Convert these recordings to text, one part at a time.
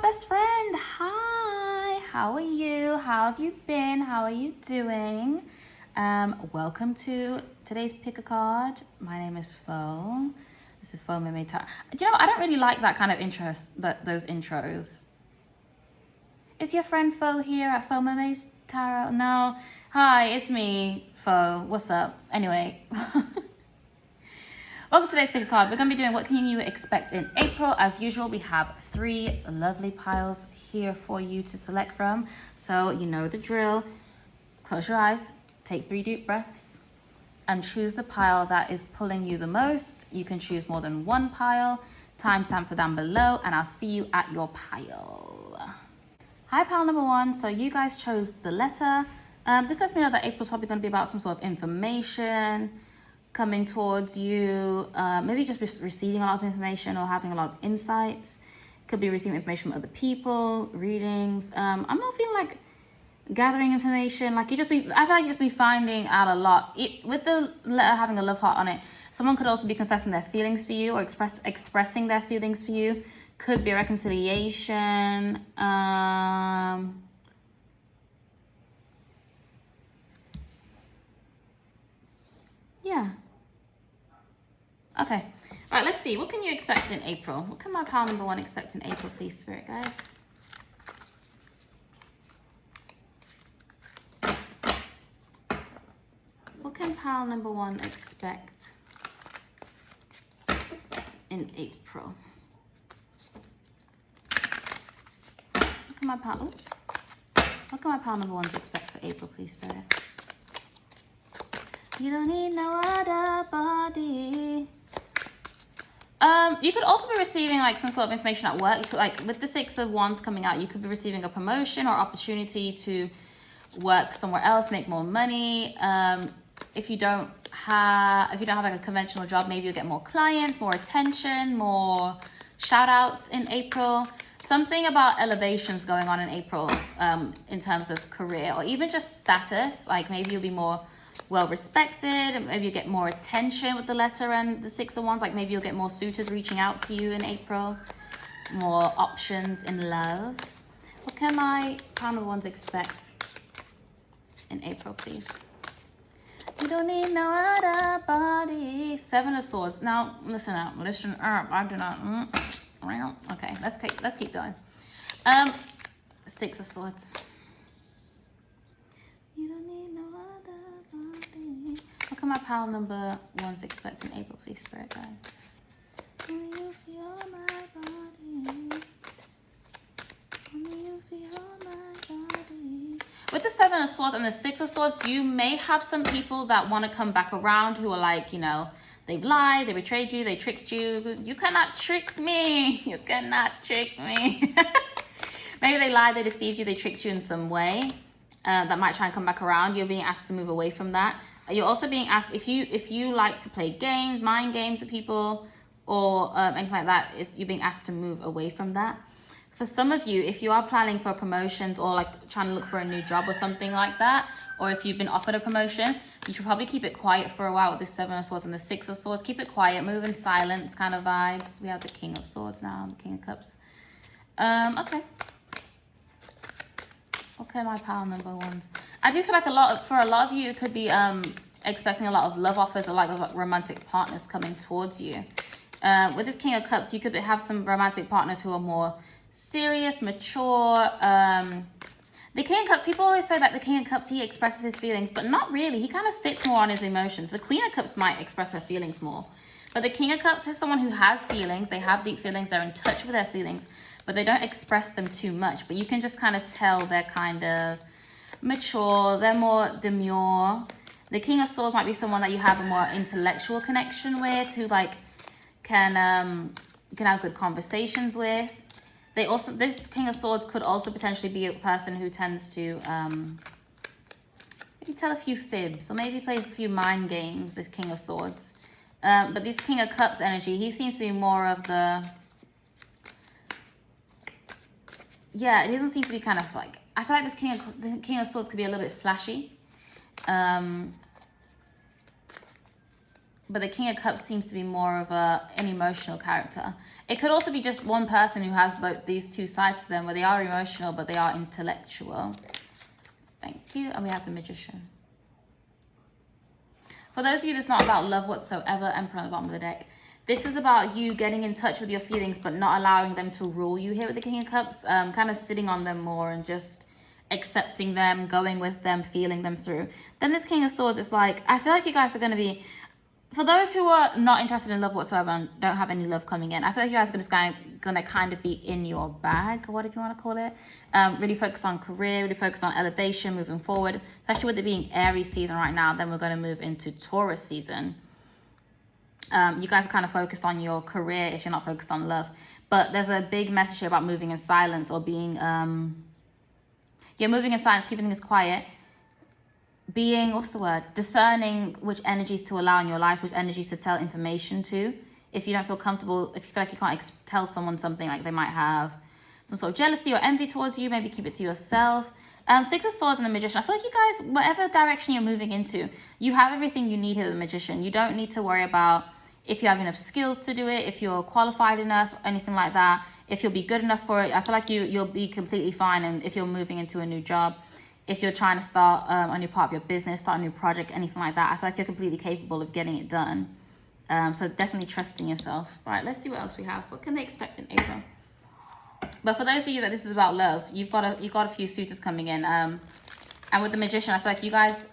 best friend. Hi, how are you? How have you been? How are you doing? Welcome to today's pick a card. My name is Fo. This is Fo Meme Tarot. Do you know, I don't really like that kind of those intros. Is your friend Fo here at Fo Meme Tarot? No. Hi, it's me, Fo. What's up? Anyway. Welcome to today's pick a card. We're going to be doing what can you expect in April. As usual, we have 3 lovely piles here for you to select from. So you know the drill. Close your eyes, take 3 deep breaths, and choose the pile that is pulling you the most. You can choose more than 1 pile. Timestamps are down below, and I'll see you at your pile. Hi, pile number 1. So you guys chose the letter. This lets me know that April's probably going to be about some sort of information coming towards you, maybe just receiving a lot of information or having a lot of insights. Could be receiving information from other people, readings. I'm not feeling like gathering information. Like I feel like you just be finding out a lot. With the letter having a love heart on it, someone could also be confessing their feelings for you or expressing their feelings for you. Could be a reconciliation. Yeah. Okay. All right, let's see. What can you expect in April? What can my pile number 1 expect in April, please, Spirit guys? What can pile number 1 expect in April? What can my pile number 1s expect for April, please, Spirit? You don't need no other body. You could also be receiving like some sort of information at work. Like with the 6 of Wands coming out, you could be receiving a promotion or opportunity to work somewhere else, make more money. If you don't have like a conventional job, maybe you'll get more clients, more attention, more shout outs in April. Something about elevations going on in April, in terms of career or even just status. Like maybe you'll be more well respected, and maybe you get more attention with the letter and the 6 of Wands. Like maybe you'll get more suitors reaching out to you in April, more options in love. What can my pile number 1s expect in April, please? You don't need no other body. 7 of Swords. Now listen up. I do not. Okay, let's keep going. 6 of Swords. You don't need no other body. What can my pile number 1s expect in April, please, Spirit guys? Only you feel my body. Only you feel my body. With the 7 of Swords and the 6 of Swords, you may have some people that want to come back around who are like, you know, they've lied, they betrayed you, they tricked you. You cannot trick me. You cannot trick me. Maybe they lied, they deceived you, they tricked you in some way. That might try and come back around. You're being asked to move away from that. You're also being asked if you like to play games, mind games with people, or anything like that. You're being asked to move away from that. For some of you, if you are planning for promotions or like trying to look for a new job or something like that, or if you've been offered a promotion, you should probably keep it quiet for a while with the 7 of Swords and the 6 of Swords. Keep it quiet, move in silence kind of vibes. We have the King of Swords now, the King of Cups. Okay. Okay, my pile number 1s. I do feel like for a lot of you, it could be expecting a lot of love offers or like romantic partners coming towards you. With this King of Cups, you could have some romantic partners who are more serious, mature. The King of Cups, people always say that the King of Cups, he expresses his feelings, but not really. He kind of sits more on his emotions. The Queen of Cups might express her feelings more. But the King of Cups is someone who has feelings. They have deep feelings. They're in touch with their feelings, but they don't express them too much. But you can just kind of tell they're kind of mature. They're more demure. The King of Swords might be someone that you have a more intellectual connection with, who like can have good conversations with. This King of Swords could also potentially be a person who tends to maybe tell a few fibs or maybe plays a few mind games, this King of Swords. But this King of Cups energy, he seems to be more of the... Yeah, it doesn't seem to be kind of like... I feel like this King of Swords could be a little bit flashy. but the King of Cups seems to be more of an emotional character. It could also be just one person who has both these two sides to them, where they are emotional, but they are intellectual. Thank you. And we have the Magician. For those of you that's not about love whatsoever, Emperor on the bottom of the deck. This is about you getting in touch with your feelings, but not allowing them to rule you here with the King of Cups. Kind of sitting on them more and just accepting them, going with them, feeling them through. Then this King of Swords is like, I feel like you guys are going to be, for those who are not interested in love whatsoever and don't have any love coming in, I feel like you guys are just gonna kind of be in your bag, or whatever you want to call it. Really focus on career, really focus on elevation, moving forward, especially with it being Aries season right now. Then we're going to move into Taurus season. You guys are kind of focused on your career if you're not focused on love. But there's a big message here about moving in silence, or being, moving in silence, keeping things quiet. Being, what's the word? Discerning which energies to allow in your life, which energies to tell information to. If you don't feel comfortable, if you feel like you can't tell someone something, like they might have some sort of jealousy or envy towards you, maybe keep it to yourself. Six of Swords and the Magician. I feel like you guys, whatever direction you're moving into, you have everything you need here with the Magician. You don't need to worry about if you have enough skills to do it, if you're qualified enough, anything like that, if you'll be good enough for it. I feel like you'll be completely fine. And if you're moving into a new job, if you're trying to start a new part of your business, start a new project, anything like that, I feel like you're completely capable of getting it done. So definitely trust in yourself. Right, let's see what else we have. What can they expect in April? But for those of you that this is about love, you've got a few suitors coming in. And with the Magician, I feel like you guys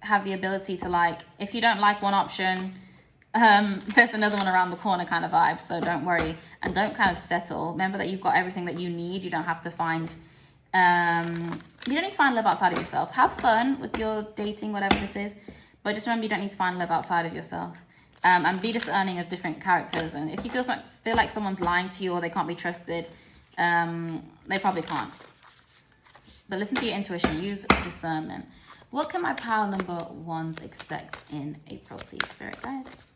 have the ability to, like, if you don't like one option, there's another one around the corner kind of vibe. So don't worry and don't kind of settle. Remember that you've got everything that you need. You don't have to find... you don't need to find love outside of yourself. Have fun with your dating, whatever this is, but just remember you don't need to find love outside of yourself. And be discerning of different characters. And if you feel like someone's lying to you or they can't be trusted, they probably can't. But listen to your intuition. Use discernment. What can my pile number ones expect in April, please, Spirit Guides?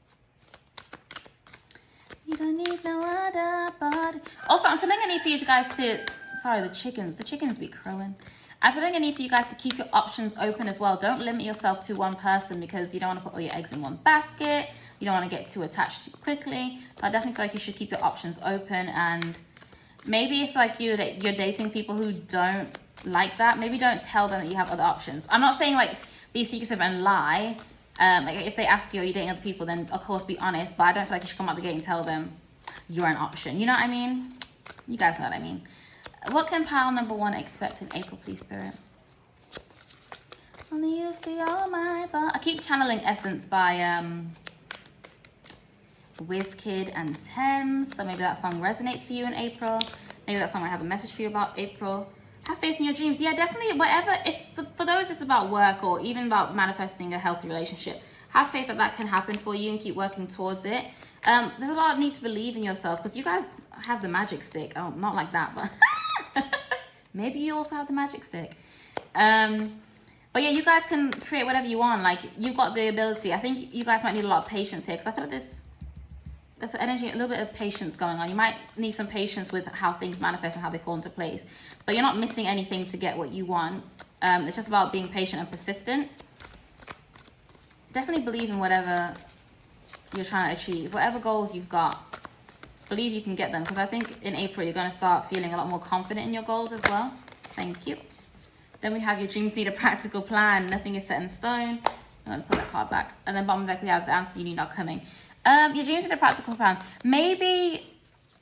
You don't need no other body. Also, I'm feeling a need for you guys to... Sorry, the chickens be crowing. I feel like I need for you guys to keep your options open as well. Don't limit yourself to one person, because you don't want to put all your eggs in one basket. You don't want to get too attached too quickly. So I definitely feel like you should keep your options open. And maybe if like you're dating people who don't like that, maybe don't tell them that you have other options. I'm not saying like be secretive and lie. Like if they ask you, are you dating other people, then of course be honest. But I don't feel like you should come out the gate and tell them you're an option. You know what I mean? You guys know what I mean. What can pile number one expect in April, please, Spirit? Only you feel my body. I keep channeling Essence by Wizkid and Thames. So maybe that song resonates for you in April. Maybe that song might have a message for you about April. Have faith in your dreams. Yeah, definitely. Whatever. For those, it's about work or even about manifesting a healthy relationship. Have faith that can happen for you and keep working towards it. There's a lot of need to believe in yourself, because you guys have the magic stick. Oh, not like that, but maybe you also have the magic stick. But yeah, you guys can create whatever you want. Like, you've got the ability. I think you guys might need a lot of patience here, because I feel like there's an energy, a little bit of patience going on. You might need some patience with how things manifest and how they fall into place. But you're not missing anything to get what you want. It's just about being patient and persistent. Definitely believe in whatever you're trying to achieve. Whatever goals you've got, believe you can get them. Because I think in April, you're going to start feeling a lot more confident in your goals as well. Thank you. Then we have your dreams need a practical plan. Nothing is set in stone. I'm going to put that card back. And then bottom deck, we have the answers you need are coming. Your dreams need a practical plan. Maybe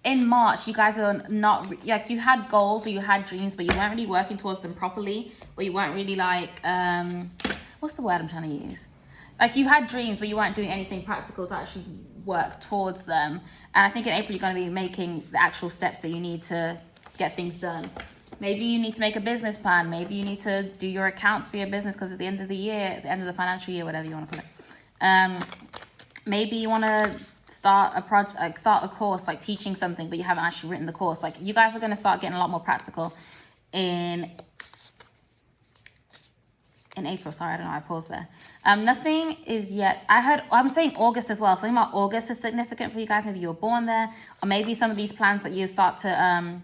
in March, you guys are not... Like, you had goals or you had dreams, but you weren't really working towards them properly. Or you weren't really like... what's the word I'm trying to use? Like, you had dreams, but you weren't doing anything practical to actually work towards them. And I think in April, you're going to be making the actual steps that you need to get things done. Maybe you need to make a business plan. Maybe you need to do your accounts for your business, because at the end of the year, at the end of the financial year, whatever you want to call it. Maybe you want to start a project, like start a course, like teaching something, but you haven't actually written the course. Like, you guys are going to start getting a lot more practical in April. Sorry, I don't know, I paused there. Nothing is yet. I'm saying August as well. Something about August is significant for you guys. Maybe you were born there, or maybe some of these plans that you start to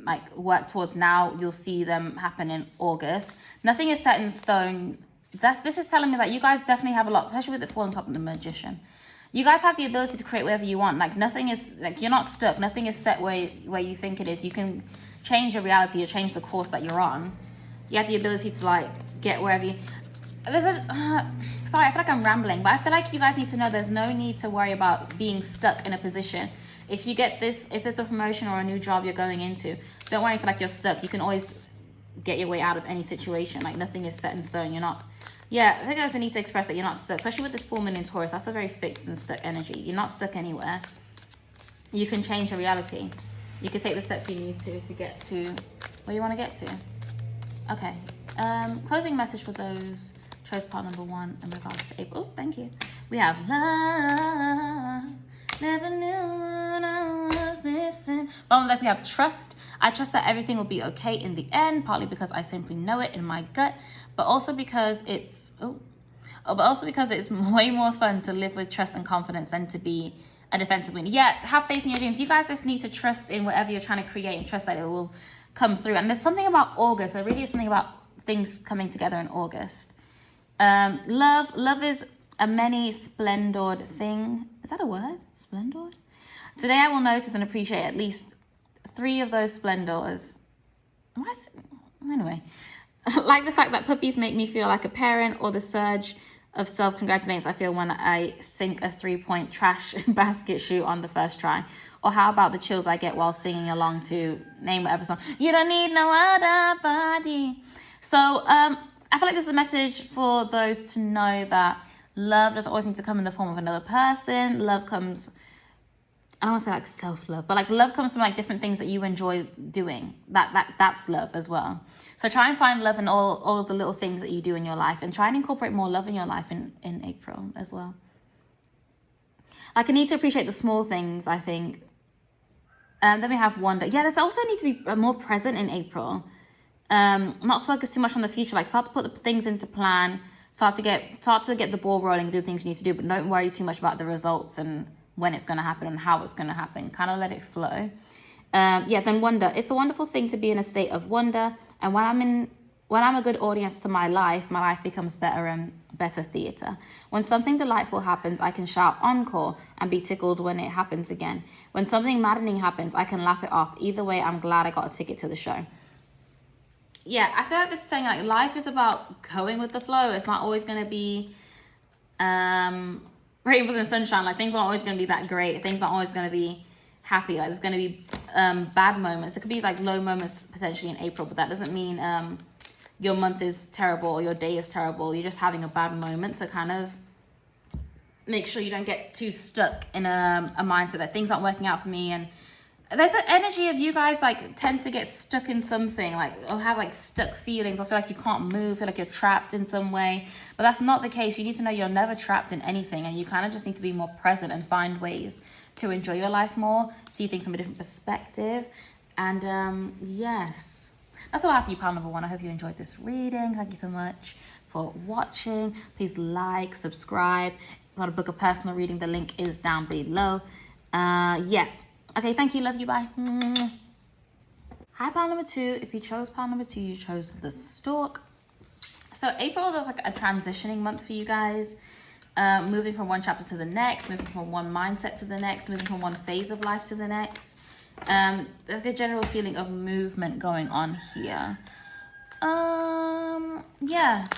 like work towards now, you'll see them happen in August. Nothing is set in stone this is telling me that you guys definitely have a lot, especially with the Four on top of the Magician. You guys have the ability to create whatever you want. Like nothing is, like you're not stuck. Nothing is set where you think it is. You can change your reality or change the course that you're on. You have the ability to like get wherever you, there's a, sorry, I feel like I'm rambling, but I feel like you guys need to know there's no need to worry about being stuck in a position. If you get this, if it's a promotion or a new job you're going into, don't worry, feel like you're stuck. You can always get your way out of any situation. Like nothing is set in stone. You're not, yeah, I think there's a need to express that you're not stuck, especially with this full moon in Taurus. That's a very fixed and stuck energy. You're not stuck anywhere. You can change your reality. You can take the steps you need to get to where you want to get to. Okay. Closing message for those chose part number 1 in regards to April. Oh, thank you. We have love. Never knew what I was missing. Bottom left, we have trust. I trust that everything will be okay in the end, partly because I simply know it in my gut, but also because it's way more fun to live with trust and confidence than to be a defensive winner. Yeah, have faith in your dreams. You guys just need to trust in whatever you're trying to create and trust that it will come through. And there's something about August. There really is something about things coming together in August. Love is a many splendored thing. Is that a word? Splendored? Today I will notice and appreciate at least 3 of those splendors. Anyway, like the fact that puppies make me feel like a parent, or the surge of self-congratulations I feel when I sink a 3-point trash basket shoe on the first try. Or how about the chills I get while singing along to name whatever song. You don't need no other body. So I feel like this is a message for those to know that love doesn't always need to come in the form of another person. Love comes, I don't want to say like self-love, but like love comes from like different things that you enjoy doing. That's love as well. So try and find love in all of the little things that you do in your life, and try and incorporate more love in your life in April as well. Like I need to appreciate the small things, I think. Then we have wonder. Yeah, there's also need to be more present in April. Not focus too much on the future. Like start to put the things into plan. Start to get the ball rolling, do things you need to do, but don't worry too much about the results and when it's going to happen and how it's going to happen. Kind of let it flow. Then wonder. It's a wonderful thing to be in a state of wonder. And when I'm a good audience to my life becomes better and better theater. When something delightful happens, I can shout encore and be tickled when it happens again. When something maddening happens, I can laugh it off. Either way, I'm glad I got a ticket to the show. Yeah, I feel like this is saying like life is about going with the flow. It's not always going to be rainbows and sunshine. Like things aren't always going to be that great. Things aren't always going to be happy. Like there's going to be bad moments. It could be like low moments potentially in April, but that doesn't mean your month is terrible or your day is terrible. You're just having a bad moment. So kind of make sure you don't get too stuck in a mindset that things aren't working out for me. And there's an energy of you guys like tend to get stuck in something, like, or have like stuck feelings, or feel like you can't move, feel like you're trapped in some way. But that's not the case. You need to know you're never trapped in anything, and you kind of just need to be more present and find ways to enjoy your life more, see things from a different perspective. And yes, that's all I have for you, pile number 1. I hope you enjoyed this reading. Thank you so much for watching. Please like, subscribe. If you want to book a personal reading, the link is down below. Yeah. Okay, thank you. Love you. Bye. Hi, pile number 2. If you chose pile number 2, you chose the Stork. So April is like a transitioning month for you guys. Moving from one chapter to the next, moving from one mindset to the next, moving from one phase of life to the next. There's a general feeling of movement going on here. Yeah.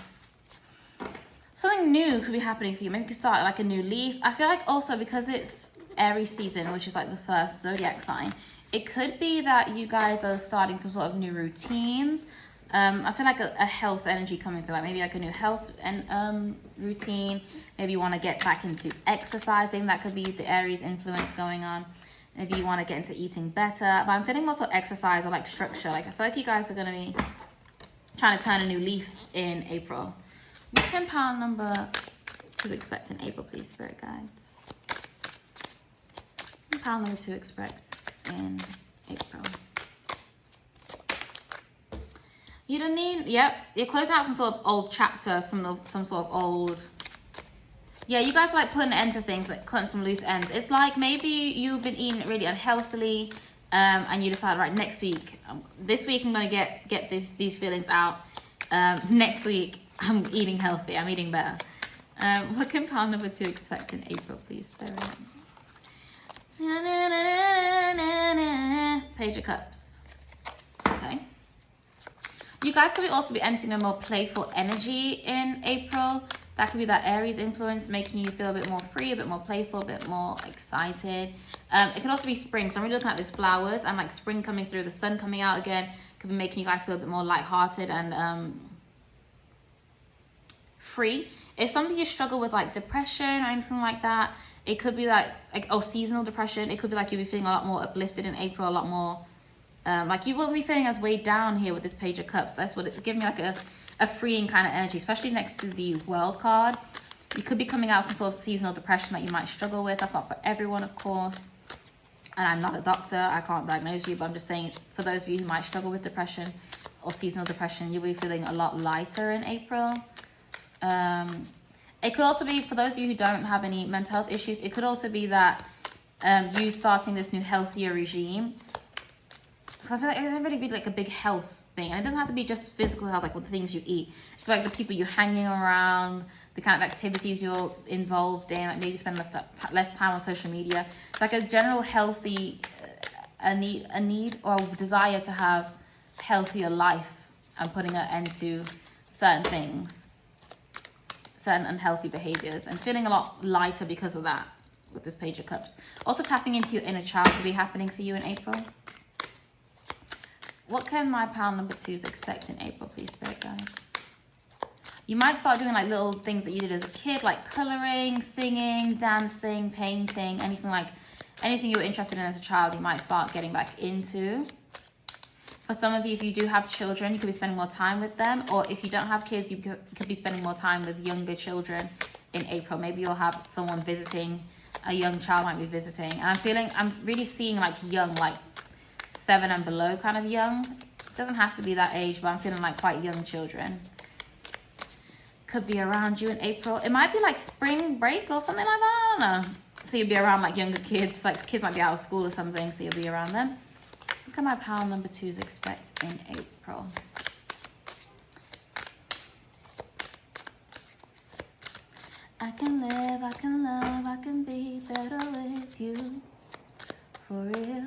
Something new could be happening for you. Maybe you could start like a new leaf. I feel like also because it's Aries season, which is like the first zodiac sign, it could be that you guys are starting some sort of new routines. I feel like a health energy coming through, like maybe like a new health and routine. Maybe you want to get back into exercising. That could be the Aries influence going on. Maybe you want to get into eating better. But I'm feeling more so exercise or like structure. Like I feel like you guys are going to be trying to turn a new leaf in April. What can pile number 2 expect in April, please, spirit guides? Pile number 2 expect in April. You don't need, yep, you're closing out some sort of old chapter, some sort of old, yeah, you guys are like putting an end to things, but cutting some loose ends. It's like maybe you've been eating really unhealthily, and you decide, right, next week, this week I'm gonna get these feelings out. Next week I'm eating healthy. I'm eating better. What can pile number 2 expect in April, please, Spirit? Page of Cups. Okay. You guys could also be entering a more playful energy in April. That could be that Aries influence making you feel a bit more free, a bit more playful, a bit more excited. It could also be spring. So I'm really looking at these flowers and like spring coming through, the sun coming out again. Could be making you guys feel a bit more lighthearted and free. If some of you struggle with like depression or anything like that, it could be like seasonal depression. It could be like you'll be feeling a lot more uplifted in April, a lot more like you won't be feeling as weighed down here with this Page of Cups. That's what it's giving me, like a freeing kind of energy, especially next to the World card. You could be coming out of some sort of seasonal depression that you might struggle with. That's not for everyone, of course. And I'm not a doctor, I can't diagnose you, but I'm just saying for those of you who might struggle with depression or seasonal depression, you'll be feeling a lot lighter in April. It could also be, for those of you who don't have any mental health issues, it could also be that you starting this new healthier regime. Because I feel like it would really be like a big health thing. And it doesn't have to be just physical health, like with the things you eat. It's like the people you're hanging around, the kind of activities you're involved in, like maybe spend less time on social media. It's like a general healthy, a need or a desire to have healthier life and putting an end to certain things, certain unhealthy behaviors, and feeling a lot lighter because of that with this Page of Cups. Also tapping into your inner child could be happening for you in April. What can my pile number 2s expect in April, please, Spirit guys? You might start doing like little things that you did as a kid, like coloring, singing, dancing, painting, anything you were interested in as a child, you might start getting back into. For some of you, if you do have children, you could be spending more time with them. Or if you don't have kids, you could be spending more time with younger children in April. Maybe you'll have someone visiting, a young child might be visiting. And I'm really seeing like young, like 7 and below kind of young. It doesn't have to be that age, but I'm feeling like quite young children could be around you in April. It might be like spring break or something like that, I don't know. So you'll be around like younger kids, like kids might be out of school or something, so you'll be around them. What can my pile number 2s expect in April? I can live, I can love, I can be better with you. For real.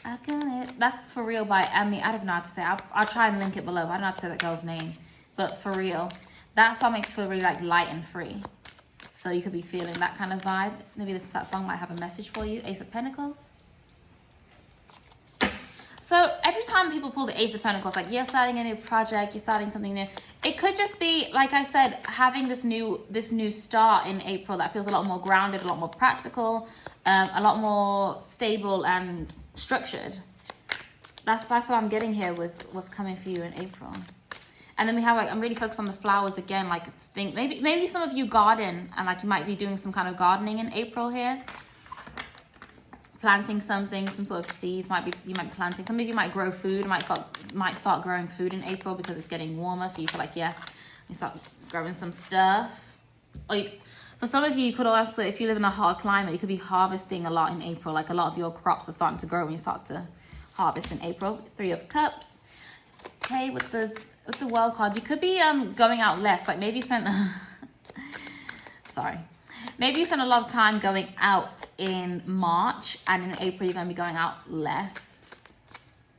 I can live. That's For Real by Amy. I don't know how to say it. I'll try and link it below. I don't know how to say that girl's name. But For Real. That song makes you feel really like light and free. So you could be feeling that kind of vibe. Maybe that song might have a message for you. Ace of Pentacles. So every time people pull the Ace of Pentacles, like you're starting a new project, you're starting something new. It could just be, like I said, having this new start in April that feels a lot more grounded, a lot more practical, a lot more stable and structured. That's what I'm getting here with what's coming for you in April. And then we have like, I'm really focused on the flowers again. Like maybe some of you garden and like you might be doing some kind of gardening in April here. Planting something, some sort of seeds you might be planting. Some of you might grow food, might start growing food in April because it's getting warmer. So you feel like, yeah, you start growing some stuff. Or for some of you, you could also, if you live in a hot climate, you could be harvesting a lot in April. Like a lot of your crops are starting to grow when you start to harvest in April. 3 of Cups. Okay, with the World card, you could be going out less. Like maybe you spent sorry. Maybe you spend a lot of time going out in March, and in April you're going to be going out less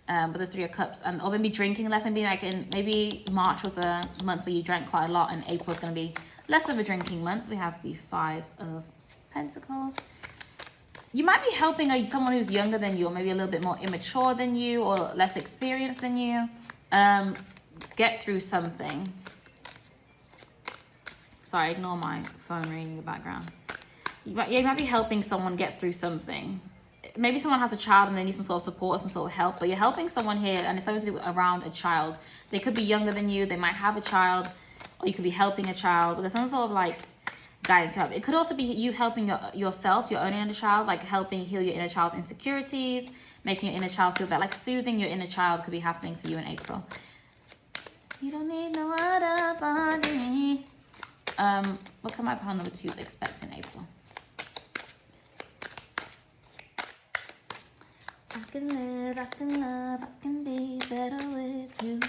with the 3 of Cups, or maybe drinking less. Maybe March was a month where you drank quite a lot, and April's going to be less of a drinking month. We have the 5 of Pentacles. You might be helping someone who's younger than you, or maybe a little bit more immature than you, or less experienced than you, get through something. Sorry, ignore my phone ringing in the background. You might be helping someone get through something. Maybe someone has a child and they need some sort of support or some sort of help, but you're helping someone here, and it's obviously around a child. They could be younger than you, they might have a child, or you could be helping a child, but there's some sort of like guidance to help. It could also be you helping yourself, your own inner child, like helping heal your inner child's insecurities, making your inner child feel better, like soothing your inner child could be happening for you in April. You don't need no other body. What can my pile number 2s expect in April? I can live, I can love, I can be better with you.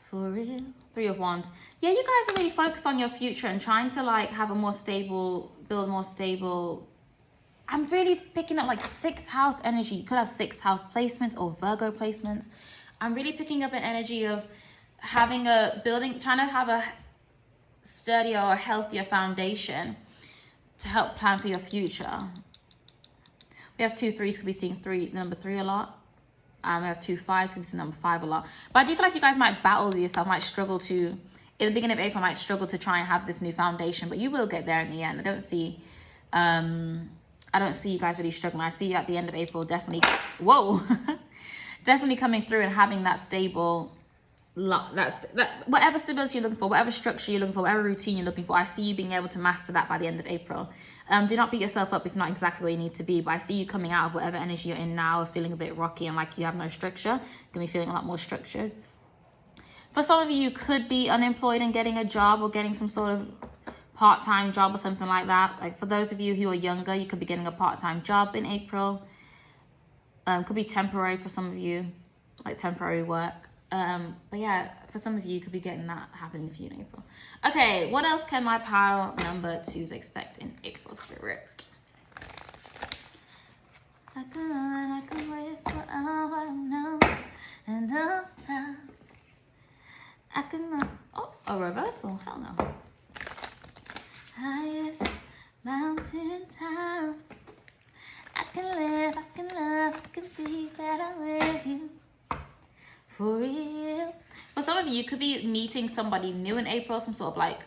For real. Three of Wands. Yeah, you guys are really focused on your future and trying to like have a more stable, build more stable. I'm really picking up like 6th house energy. You could have 6th house placements or Virgo placements. I'm really picking up an energy of having a building, trying to have a sturdier or healthier foundation to help plan for your future. We have 2 3s, could be seeing the number 3 a lot. We have 2 5s, could be seeing number 5 a lot. But I do feel like you guys might battle with yourself, might struggle to, in the beginning of April, might struggle to try and have this new foundation, but you will get there in the end. I don't see you guys really struggling. I see you at the end of April definitely, whoa, definitely coming through and having that stable, whatever stability you're looking for, whatever structure you're looking for, whatever routine you're looking for, I see you being able to master that by the end of April. Do not beat yourself up if not exactly where you need to be, but I see you coming out of whatever energy you're in now, feeling a bit rocky and like you have no structure. You're gonna be feeling a lot more structured. For some of you, you could be unemployed and getting a job or getting some sort of part-time job or something like that. Like for those of you who are younger, you could be getting a part-time job in April. Could be temporary for some of you, like temporary work. But yeah, for some of you, you could be getting that happening for you in April. Okay, what else can my pile number 2s expect in April, Spirit? I can whisper I know, and don't stop. I can, oh, a reversal, hell no. Highest mountain town. I can live, I can love, I can be better with you. For real. For some of you, you could be meeting somebody new in April, some sort of like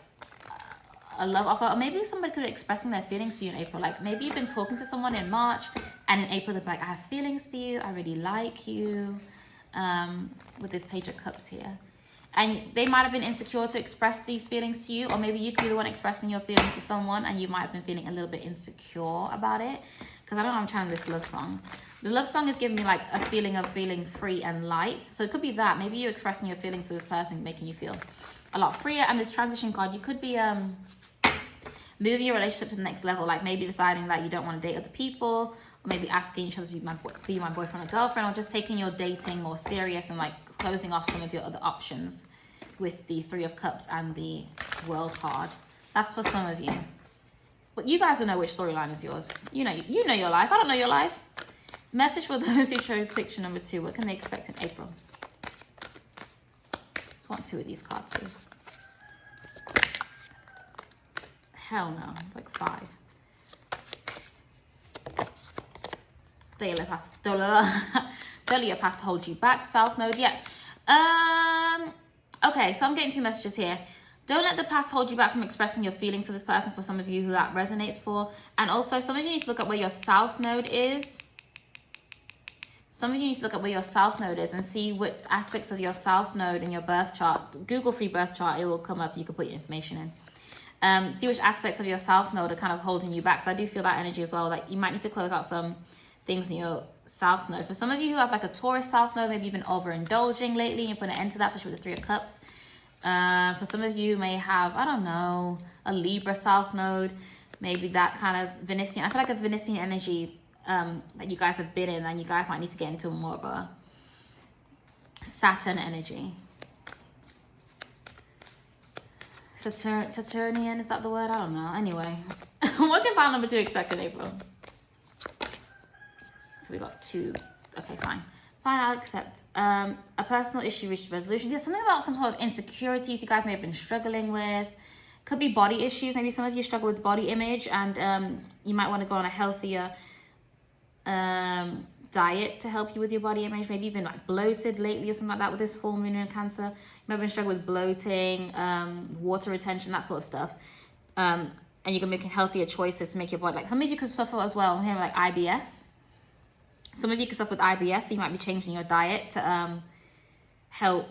a love offer, or maybe somebody could be expressing their feelings to you in April. Like maybe you've been talking to someone in March, and in April they're like, I have feelings for you, I really like you, with this Page of Cups here. And they might have been insecure to express these feelings to you, or maybe you could be the one expressing your feelings to someone and you might have been feeling a little bit insecure about it. Because I don't know, I'm channeling this love song. The love song is giving me like a feeling of feeling free and light. So it could be that. Maybe you're expressing your feelings to this person, making you feel a lot freer. And this transition card, you could be moving your relationship to the next level. Like maybe deciding that you don't want to date other people, or maybe asking each other to be my boyfriend or girlfriend, or just taking your dating more serious and like closing off some of your other options with the 3 of Cups and the World card. That's for some of you. But you guys will know which storyline is yours. You know your life. I don't know your life. Message for those who chose picture number 2. What can they expect in April? Just want 2 of these cards, please. Hell no. Like 5. Don't let your past hold you back. South Node, yeah. Okay, so I'm getting 2 messages here. Don't let the past hold you back from expressing your feelings to this person, for some of you who that resonates for. And also, some of you need to look at where your South Node is. Some of you need to look at where your South Node is and see what aspects of your South Node in your birth chart. Google free birth chart, it will come up. You can put your information in. See which aspects of your South Node are kind of holding you back. So I do feel that energy as well. Like you might need to close out some things in your South Node. For some of you who have like a Taurus South Node, maybe you've been overindulging lately and you're putting an end to that, especially with the 3 of Cups. For some of you may have, I don't know, a Libra South Node, maybe that kind of Venusian. I feel like a Venusian energy that you guys have been in, and you guys might need to get into more of a Saturn energy. Saturnian, is that the word? I don't know. Anyway, what can file number 2 expect in April? So we got 2. Okay, fine. Fine, I'll accept. A personal issue reached resolution. There's something about some sort of insecurities you guys may have been struggling with. Could be body issues. Maybe some of you struggle with body image, and you might want to go on a healthier diet to help you with your body image. Maybe you've been like bloated lately or something like that with this full moon in Cancer. You might have been struggling with bloating, water retention, that sort of stuff. And you can make healthier choices to make your body, like some of you could suffer as well. I'm hearing like IBS. Some of you could suffer with IBS, so you might be changing your diet to help.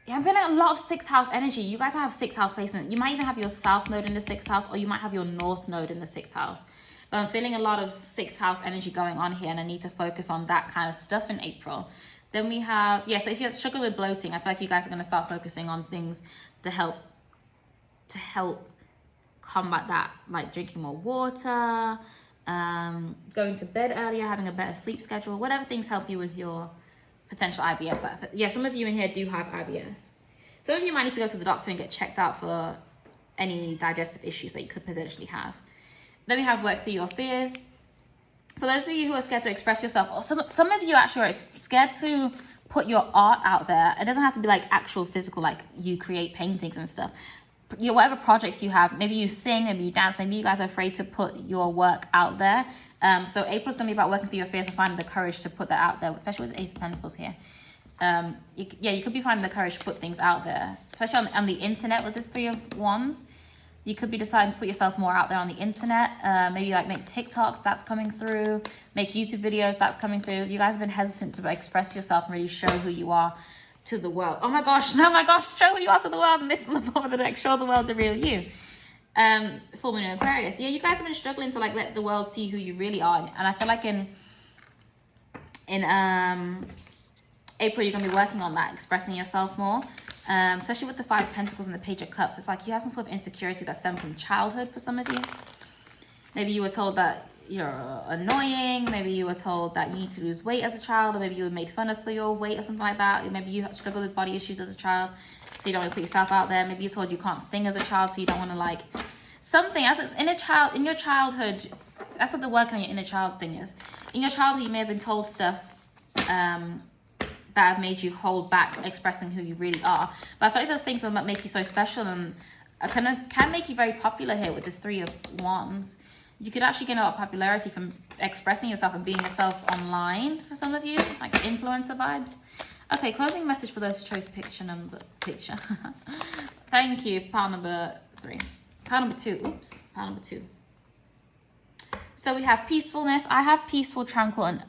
Yeah, I'm feeling a lot of 6th house energy. You guys might have 6th house placement. You might even have your South Node in the 6th house, or you might have your North Node in the 6th house. But I'm feeling a lot of 6th house energy going on here, and I need to focus on that kind of stuff in April. Then we have, yeah, so if you're struggling with bloating, I feel like you guys are going to start focusing on things to help combat that, like drinking more water, going to bed earlier, having a better sleep schedule, whatever things help you with your potential IBS. Yeah, some of you in here do have IBS. Some of you might need to go to the doctor and get checked out for any digestive issues that you could potentially have. Then we have work through your fears. For those of you who are scared to express yourself, or some of you actually are scared to put your art out there. It doesn't have to be like actual physical, like you create paintings and stuff. Whatever projects you have, maybe you sing, maybe you dance, maybe you guys are afraid to put your work out there. So April's gonna be about working through your fears and finding the courage to put that out there, especially with the Ace of Pentacles here. You could be finding the courage to put things out there, especially on the internet with this Three of Wands. You could be deciding to put yourself more out there on the internet. Maybe like make TikToks, that's coming through. Make YouTube videos, that's coming through. You guys have been hesitant to express yourself and really show who you are to the world. Oh my gosh, show who you are to the world. And this on the bottom of the deck, show the world the real you. Full moon in Aquarius. Yeah, you guys have been struggling to like let the world see who you really are. And I feel like in April, you're going to be working on that, expressing yourself more. Especially with the Five of Pentacles and the Page of Cups. It's like you have some sort of insecurity that stems from childhood for some of you. Maybe you were told that you're annoying. Maybe you were told that you need to lose weight as a child. Or maybe you were made fun of for your weight or something like that. Maybe you struggled with body issues as a child, so you don't want to put yourself out there. Maybe you're told you can't sing as a child, so you don't want to like something. As it's in your childhood, that's what the working on your inner child thing is. In your childhood, you may have been told stuff that have made you hold back expressing who you really are. But I feel like those things will make you so special and can make you very popular here with this Three of Wands. You could actually gain a lot of popularity from expressing yourself and being yourself online for some of you, like influencer vibes. Okay, closing message for those who chose picture. Thank you. Pile number 3. Pile number 2. Oops. Pile number 2. So we have peacefulness. I have a peaceful, tranquil, and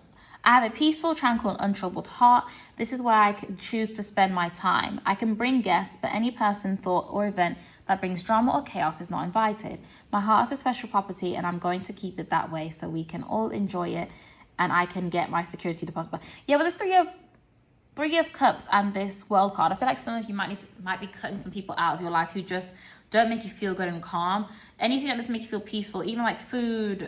untroubled heart. This is where I can choose to spend my time. I can bring guests, but any person, thought, or event that brings drama or chaos is not invited. My heart is a special property, and I'm going to keep it that way so we can all enjoy it, and I can get my security deposit back. Yeah, with the Three of Cups and this World card, I feel like some of you might be cutting some people out of your life who just don't make you feel good and calm. Anything that doesn't make you feel peaceful, even like food,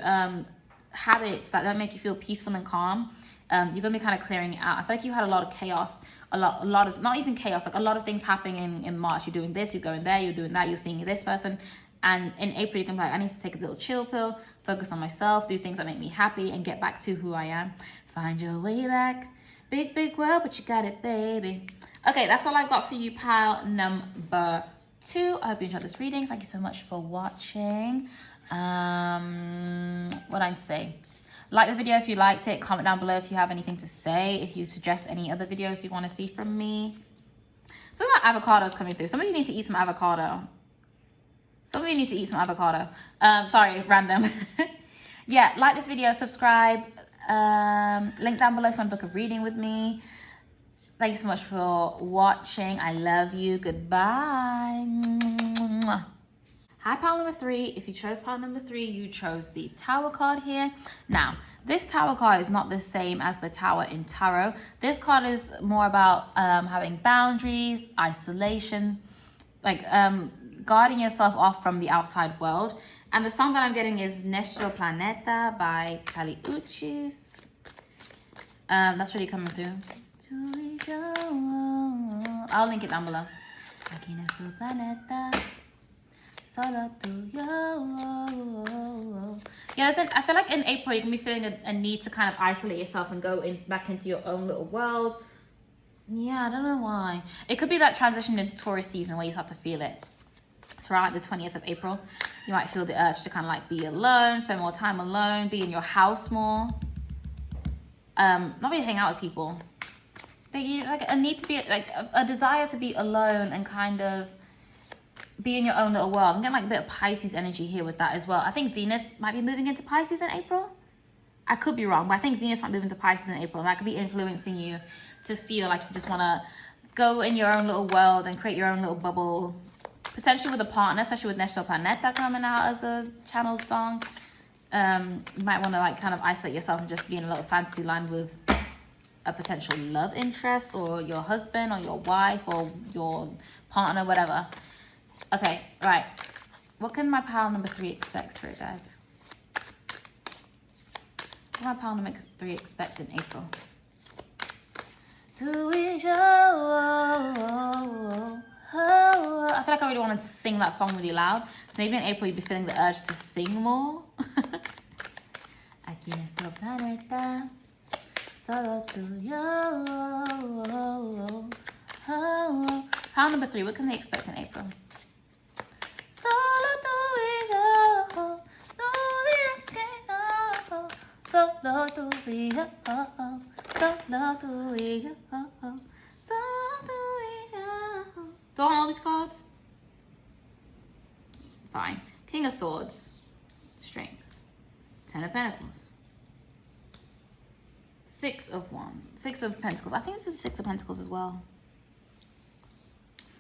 habits that don't make you feel peaceful and calm, you're gonna be kind of clearing it out. I feel like you had a lot of chaos, a lot of not even chaos, like a lot of things happening in March. You're doing this, you're going there, you're doing that, you're seeing this person, and in April you're gonna be like, I need to take a little chill pill, focus on myself, do things that make me happy, and get back to who I am. Find your way back, big world, but you got it, baby. Okay, that's all I've got for you, pile number 2. I hope you enjoyed this reading. Thank you so much for watching. What I need to say. Like the video if you liked it. Comment down below if you have anything to say. If you suggest any other videos you want to see from me. Something about avocados coming through. Some of you need to eat some avocado. Sorry, random. Yeah, like this video, subscribe. Link down below if you want to book a reading with me. Thank you so much for watching. I love you. Goodbye. Hi, pile number 3. If you chose pile number 3, you chose the Tower card here. Now, this Tower card is not the same as the Tower in Tarot. This card is more about having boundaries, isolation, like guarding yourself off from the outside world. And the song that I'm getting is Nuestro Planeta by Kali Uchis. That's really coming through. I'll link it down below. Aquí nuestro planeta. Solo tuyo. Yeah, listen, I feel like in April you're gonna be feeling a need to kind of isolate yourself and go back into your own little world. Yeah, I don't know why. It could be that transition into Taurus season where you start to feel it. So around like the 20th of April, you might feel the urge to kind of like be alone, spend more time alone, be in your house more. Not really hang out with people. Like a need to be like a desire to be alone and kind of be in your own little world. I'm getting like a bit of Pisces energy here with that as well. I think Venus might be moving into Pisces in April. I could be wrong, but I think Venus might move into Pisces in April. And that could be influencing you to feel like you just want to go in your own little world and create your own little bubble. Potentially with a partner, especially with Nuestro Planeta coming out as a channeled song. You might want to like kind of isolate yourself and just be in a little fantasy land with a potential love interest or your husband or your wife or your partner, whatever. Okay, right. What can my pile number 3 expect, Spirit guys? What can my pile number 3 expect in April? Do we show? I feel like I really wanted to sing that song really loud. So maybe in April you'd be feeling the urge to sing more. Aquí en este planeta, solo tú y yo. Pile number 3, what can they expect in April? Solo tú y yo, no digas que no. Solo tú y yo, solo tú y yo, solo tú y yo. Do I want all these cards? Fine. King of Swords, Strength, 10 of Pentacles, 6 of Wands, 6 of Pentacles. I think this is 6 of Pentacles as well.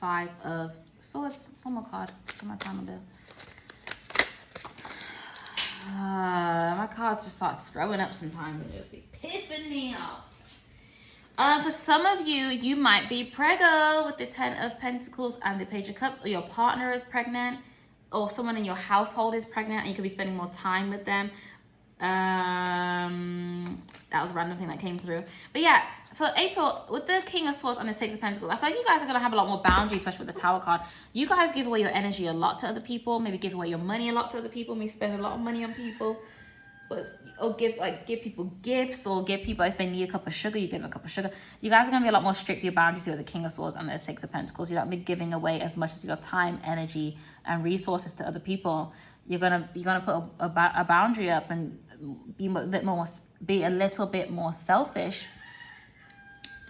5 of Swords. One more card for my final bill. My cards just start throwing up sometimes and just be pissing me off. For some of you, you might be preggo with the 10 of Pentacles and the Page of Cups, or your partner is pregnant, or someone in your household is pregnant and you could be spending more time with them. That was a random thing that came through. But yeah, for April, with the King of Swords and the 6 of Pentacles, I feel like you guys are going to have a lot more boundaries, especially with the Tower card. You guys give away your energy a lot to other people, maybe give away your money a lot to other people, maybe spend a lot of money on people. Or give people gifts, or give people, if they need a cup of sugar, you give them a cup of sugar. You guys are going to be a lot more strict to your boundaries with the King of Swords and the 6 of Pentacles. You're not going to be giving away as much of your time, energy, and resources to other people. You're gonna put a boundary up and be a little bit more selfish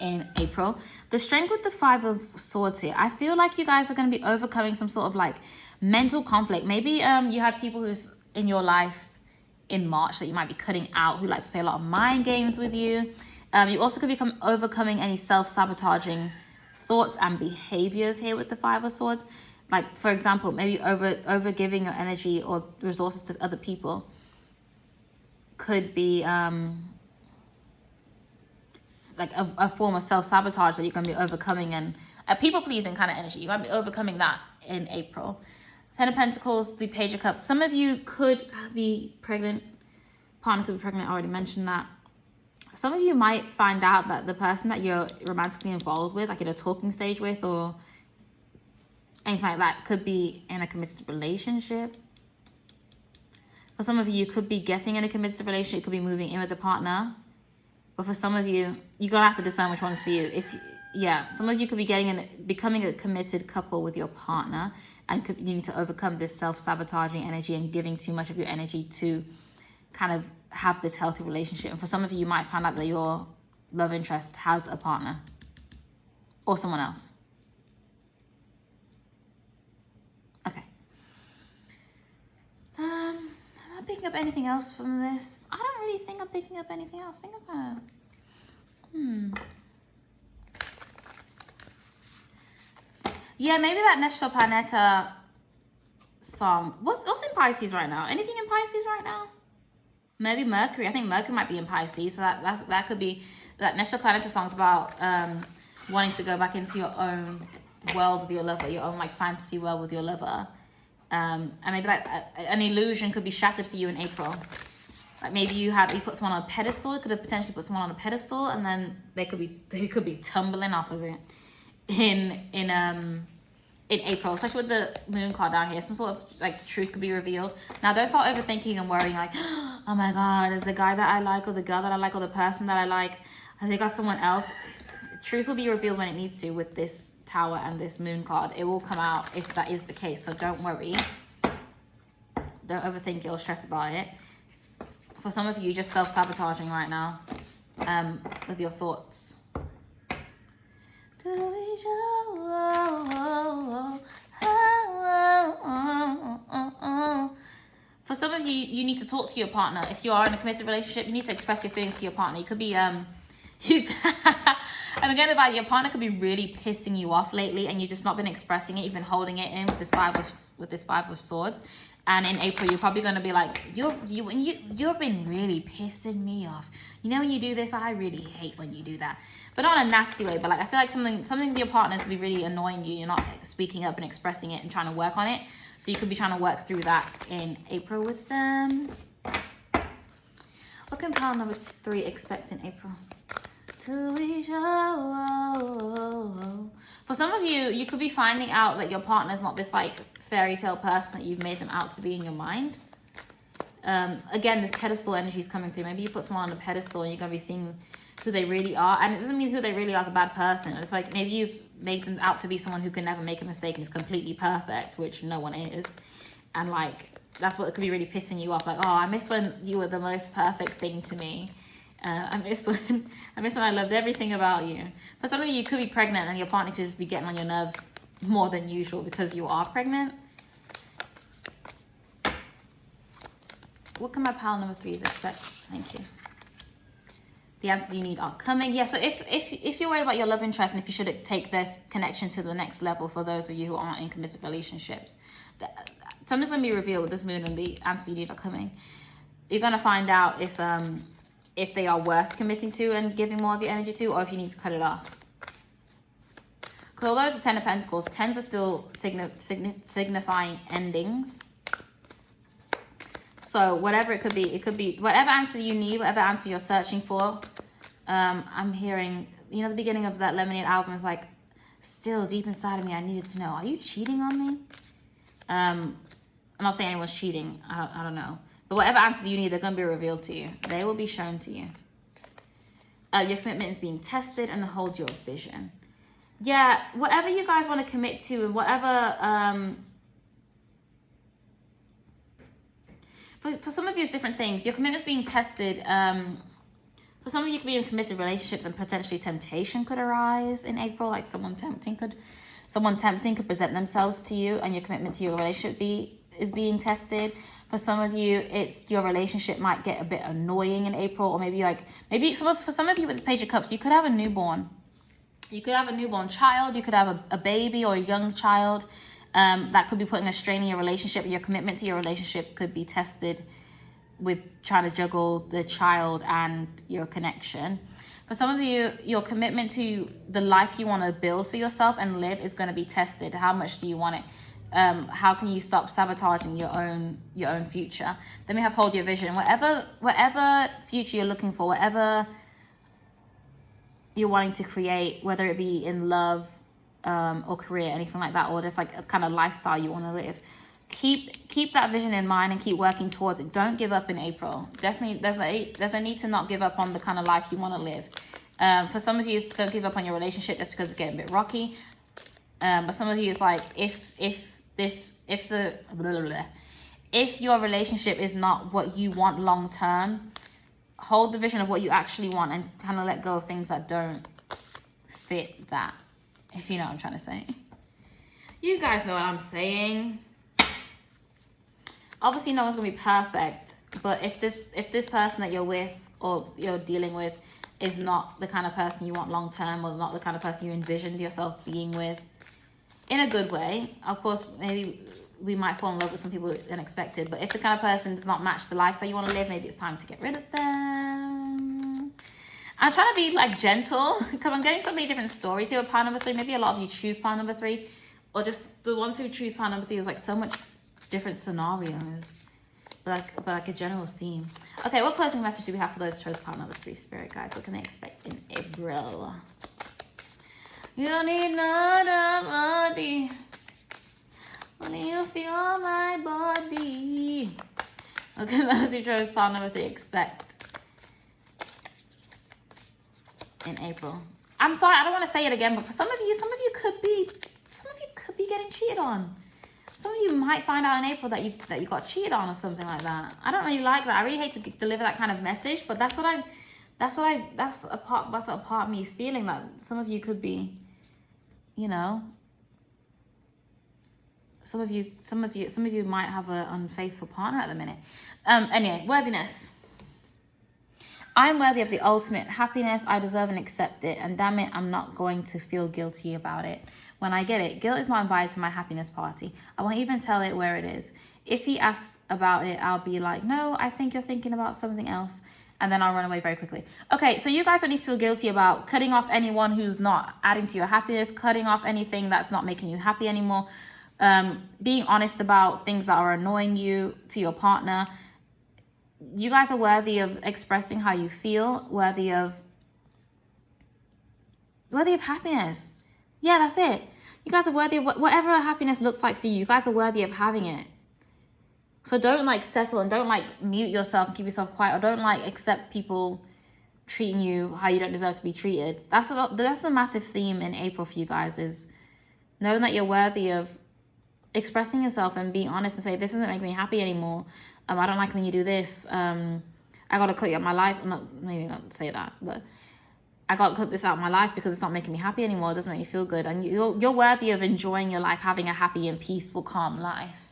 in April. The strength with the 5 of Swords here, I feel like you guys are going to be overcoming some sort of like mental conflict. Maybe you had people who's in your life in March that you might be cutting out, who like to play a lot of mind games with you. You also could become overcoming any self-sabotaging thoughts and behaviors here with the 5 of Swords. Like, for example, maybe over giving your energy or resources to other people could be like a form of self-sabotage that you're going to be overcoming, and a people-pleasing kind of energy. You might be overcoming that in April. 10 of Pentacles, the Page of Cups. Some of you could be pregnant. Partner could be pregnant. I already mentioned that. Some of you might find out that the person that you're romantically involved with, like in a talking stage with, or anything like that, could be in a committed relationship. For some of you, you could be getting in a committed relationship. You could be moving in with a partner. But for some of you, you're going to have to discern which one's for you. Some of you could be becoming a committed couple with your partner, and you need to overcome this self-sabotaging energy and giving too much of your energy to kind of have this healthy relationship. And for some of you, you might find out that your love interest has a partner or someone else. Okay. Am I picking up anything else from this? I don't really think I'm picking up anything else. Think about it. Yeah, maybe that Nestor Planeta song. What's in Pisces right now? Anything in Pisces right now? Maybe Mercury. I think Mercury might be in Pisces. So that could be that Nestor Planeta song's about wanting to go back into your own world with your lover, your own like fantasy world with your lover. And maybe like an illusion could be shattered for you in April. Like maybe you put someone on a pedestal. You could have potentially put someone on a pedestal, and then they could be tumbling off of it in April, especially with the moon card down here. Some sort of like truth could be revealed. Now don't start overthinking and worrying like, oh my god, the guy that I like, or the girl that I like, or the person that I like, I think got someone else. Truth will be revealed when it needs to with this Tower and this moon card. It will come out if that is the case, so don't worry. Don't overthink it or stress about it. For some of you, just self-sabotaging right now with your thoughts. For some of you, you need to talk to your partner. If you are in a committed relationship, you need to express your feelings to your partner. You could be and again, about your partner could be really pissing you off lately, and you've just not been expressing it. You've been holding it in with this 5 of Swords. And in April, you're probably going to be like, you've been really pissing me off. You know, when you do this, I really hate when you do that. But not in a nasty way, but like I feel like something with your partners will be really annoying you. You're not speaking up and expressing it and trying to work on it. So you could be trying to work through that in April with them. What can pile number 3 expect in April? till we show. For some of you, you could be finding out that your partner's not this like fairy tale person that you've made them out to be in your mind. Again, this pedestal energy is coming through. Maybe you put someone on a pedestal and you're going to be seeing who they really are. And it doesn't mean who they really are is a bad person. It's like maybe you've made them out to be someone who can never make a mistake and is completely perfect, which no one is. And like, that's what could be really pissing you off. Like, oh, I miss when you were the most perfect thing to me. I miss when I loved everything about you. For some of you could be pregnant and your partner could just be getting on your nerves more than usual because you are pregnant. What can my pile number 3s expect? Thank you. The answers you need are coming. Yeah, so if you're worried about your love interest and if you should take this connection to the next level for those of you who aren't in committed relationships, something's going to be revealed with this moon and the answers you need are coming. You're going to find out if they are worth committing to and giving more of your energy to, or if you need to cut it off. Because although it's a 10 of Pentacles, 10s are still signifying endings. So whatever it could be whatever answer you need, whatever answer you're searching for. I'm hearing, you know, the beginning of that Lemonade album is like, still deep inside of me, I needed to know, are you cheating on me? I'm not saying anyone's cheating. I don't know. But whatever answers you need, they're going to be revealed to you. They will be shown to you. Your commitment is being tested and hold your vision. Yeah, whatever you guys want to commit to and whatever... For some of you, it's different things. Your commitment's being tested. For some of you, could be in committed relationships and potentially temptation could arise in April. Like someone tempting could present themselves to you and your commitment to your relationship is being tested. For some of you, it's your relationship might get a bit annoying in April, or for some of you with the Page of Cups, you could have a newborn. You could have a newborn child. You could have a baby or a young child. That could be putting a strain in your relationship. Your commitment to your relationship could be tested with trying to juggle the child and your connection. For some of you, your commitment to the life you want to build for yourself and live is going to be tested. How much do you want it? How can you stop sabotaging your own future? Then we have hold your vision. Whatever future you're looking for, whatever you're wanting to create, whether it be in love, or career, anything like that, or just like a kind of lifestyle you want to live, keep that vision in mind and keep working towards it. Don't give up in April. Definitely there's a need to not give up on the kind of life you want to live. For some of you, don't give up on your relationship just because it's getting a bit rocky. But some of you, it's like if your relationship is not what you want long term, hold the vision of what you actually want and kind of let go of things that don't fit that. If you know what I'm trying to say. You guys know what I'm saying. Obviously, no one's going to be perfect. But if this person that you're with or you're dealing with is not the kind of person you want long term, or not the kind of person you envisioned yourself being with, in a good way, of course, maybe we might fall in love with some people unexpected. But if the kind of person does not match the lifestyle you want to live, maybe it's time to get rid of them. I'm trying to be like gentle because I'm getting so many different stories here with pile number 3. Maybe a lot of you choose pile number 3, or just the ones who choose pile number 3 is like so much different scenarios, but like a general theme. Okay, what closing message do we have for those who chose pile number 3, Spirit guys? What can they expect in April? You don't need nobody, only you feel my body. Okay, those who chose pile number 3 expect in April. I'm sorry, I don't want to say it again, but for some of you could be getting cheated on. Some of you might find out in April that you got cheated on or something like that. I don't really like that. I really hate to deliver that kind of message, but that's what a part of me is feeling, that some of you could be, you know, some of you might have an unfaithful partner at the minute. Anyway, worthiness. I'm worthy of the ultimate happiness. I deserve and accept it. And damn it, I'm not going to feel guilty about it when I get it. Guilt is not invited to my happiness party. I won't even tell it where it is. If he asks about it, I'll be like, no, I think you're thinking about something else. And then I'll run away very quickly. Okay, so you guys don't need to feel guilty about cutting off anyone who's not adding to your happiness, cutting off anything that's not making you happy anymore, being honest about things that are annoying you to your partner. You guys are worthy of expressing how you feel, worthy of worthy of happiness. Yeah, that's it. You guys are worthy of whatever happiness looks like for you. You guys are worthy of having it. So don't like settle and don't like mute yourself and keep yourself quiet, or don't like accept people treating you how you don't deserve to be treated. That's the massive theme in April for you guys, is knowing that you're worthy of expressing yourself and being honest and say, this doesn't make me happy anymore. I don't like when you do this. I gotta cut you out of my life. Maybe not say that, but I gotta cut this out of my life because it's not making me happy anymore. It doesn't make me feel good. And you're worthy of enjoying your life, having a happy and peaceful, calm life.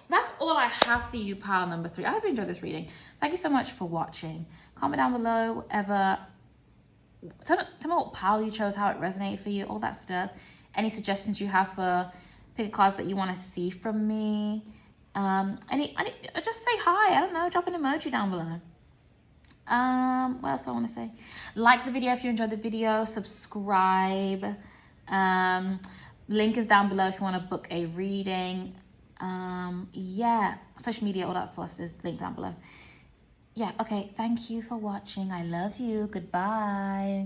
That's all I have for you, pile number 3. I hope you enjoyed this reading. Thank you so much for watching. Comment down below tell me what pile you chose, how it resonated for you, all that stuff. Any suggestions you have for pick cards that you want to see from me. Just say hi. I don't know. Drop an emoji down below. What else do I want to say? Like the video if you enjoyed the video. Subscribe. Link is down below if you want to book a reading. Yeah, social media, all that stuff is linked down below. Yeah, okay, thank you for watching. I love you. Goodbye.